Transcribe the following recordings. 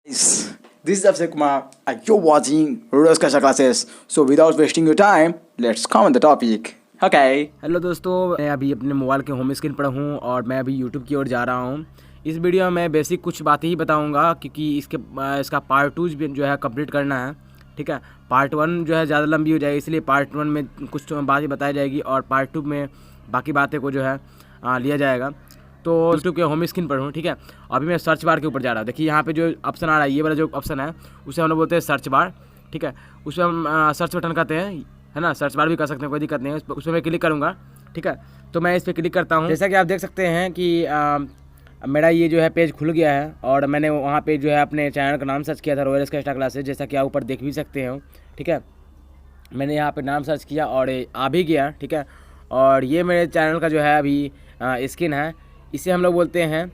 This is Abhishek Kumar and you're watching Rural Kasha classes. So without wasting your time, let's comment the topic. Okay. Hello दोस्तों, मैं अभी अपने mobile के home screen पर हूँ और मैं अभी YouTube की ओर जा रहा हूँ। इस वीडियो में मैं बेसिक कुछ बातें ही बताऊँगा क्योंकि इसका पार्ट 2 जो है कंप्लीट करना है। ठीक है, पार्ट 1 जो है ज़्यादा लंबी हो जाएगी, इसलिए पार्ट 1 में कुछ बातें बताई जाएगी और पार्ट 2 में बाकी बातें को जो है लिया जाएगा। तो YouTube के होम स्क्रीन पर हूँ। ठीक है, अभी मैं सर्च बार के ऊपर जा रहा हूँ। देखिए यहाँ पे जो ऑप्शन आ रहा है, ये वाला जो ऑप्शन है उसे हम लोग बोलते हैं सर्च बार। ठीक है, उसमें हम सर्च बटन कहते हैं, है ना। सर्च बार भी कर सकते हैं, कोई दिक्कत नहीं है। उस पर मैं क्लिक करूँगा। ठीक है, तो मैं इस पर क्लिक करता हूँ। जैसा कि आप देख सकते हैं कि मेरा ये जो है पेज खुल गया है और मैंने वहाँ पे जो है अपने चैनल का नाम सर्च किया था, रॉयल एक्स्ट्रा क्लासेस, जैसा कि आप ऊपर देख भी सकते हो। ठीक है, मैंने यहाँ पे नाम सर्च किया और आ भी गया। ठीक है, और ये मेरे चैनल का जो है अभी स्क्रीन है, इसे हम लोग बोलते हैं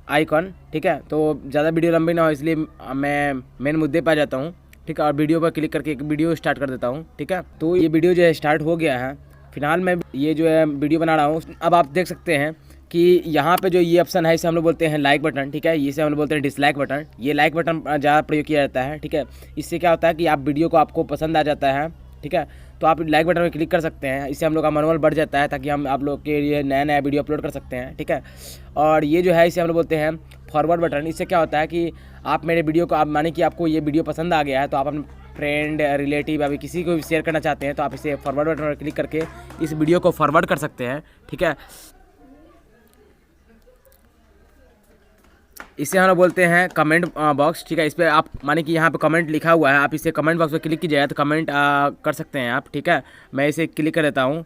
आइकॉन। ठीक है, तो ज़्यादा वीडियो लंबी ना हो इसलिए मैं मेन मुद्दे पर आ जाता हूँ। ठीक है, और वीडियो पर क्लिक करके एक वीडियो स्टार्ट कर देता हूँ। ठीक है, तो ये वीडियो जो है स्टार्ट हो गया है। फिलहाल मैं ये जो है वीडियो बना रहा हूँ। अब आप देख सकते हैं कि यहाँ पे जो ये ऑप्शन है इसे हम लोग बोलते हैं लाइक बटन। ठीक है, इसे हम लोग बोलते हैं डिसलाइक बटन। ये लाइक बटन ज़्यादा प्रयोग किया जाता है। ठीक है, इससे क्या होता है कि आप वीडियो को आपको पसंद आ जाता है। ठीक है, तो आप लाइक बटन में क्लिक कर सकते हैं। इससे हम लोग का मनोबल बढ़ जाता है ताकि हम आप लोग के लिए नया नया वीडियो अपलोड कर सकते हैं। ठीक है, और ये जो है इसे हम लोग बोलते हैं फॉरवर्ड बटन। इससे क्या होता है कि आप मेरे वीडियो को, आप माने कि आपको ये वीडियो पसंद आ गया है तो आप अपने फ्रेंड, रिलेटिव, अभी किसी को भी शेयर करना चाहते हैं तो आप इसे फॉरवर्ड बटन पर क्लिक करके इस वीडियो को फॉरवर्ड कर सकते हैं। ठीक है, इसे हम लोग बोलते हैं कमेंट बॉक्स। ठीक है, इस पर आप माने कि यहाँ पे कमेंट लिखा हुआ है, आप इसे कमेंट बॉक्स पे क्लिक कीजिए तो कमेंट कर सकते हैं आप। ठीक है, मैं इसे क्लिक कर देता हूँ।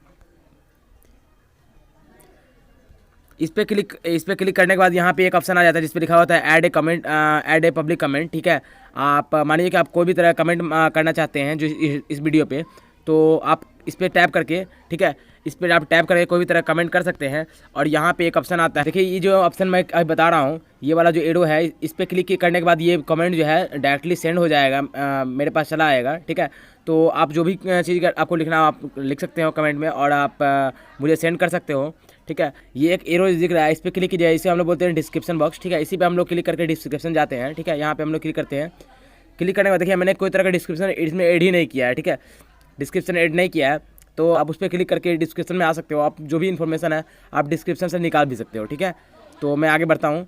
इस पर क्लिक करने के बाद यहाँ पे एक ऑप्शन आ जाता है जिस पे लिखा होता है add a comment, add a public comment. ठीक है, आप मानिए कि आप कोई भी तरह कमेंट करना चाहते हैं जो इस वीडियो पे, तो आप इस पर टैप करके, ठीक है, इस पर आप टैप करके कोई भी तरह कमेंट कर सकते हैं। और यहाँ पे एक ऑप्शन आता है, देखिए ये जो ऑप्शन मैं अभी बता रहा हूँ, ये वाला जो एरो है, इस पर क्लिक करने के बाद ये कमेंट जो है डायरेक्टली सेंड हो जाएगा, मेरे पास चला आएगा। ठीक है, तो आप जो भी चीज़ आपको लिखना आप लिख सकते हो कमेंट में और आप मुझे सेंड कर सकते हो। ठीक है, ये एक एरो दिख रहा है, इस पर क्लिक कीजिए, इसे हम लोग बोलते हैं डिस्क्रिप्शन बॉक्स। ठीक है, इसी पे हम लोग क्लिक करके डिस्क्रिप्शन जाते हैं। ठीक है, यहाँ पे हम लोग क्लिक करते हैं। क्लिक करने के बाद देखिए मैंने कोई तरह का डिस्क्रिप्शन इसमें ऐड ही नहीं किया है। ठीक है, डिस्क्रिप्शन ऐड नहीं किया है तो आप उस पर क्लिक करके डिस्क्रिप्शन में आ सकते हो। आप जो भी इन्फॉर्मेशन है आप डिस्क्रिप्शन से निकाल भी सकते हो। ठीक है, तो मैं आगे बढ़ता हूँ।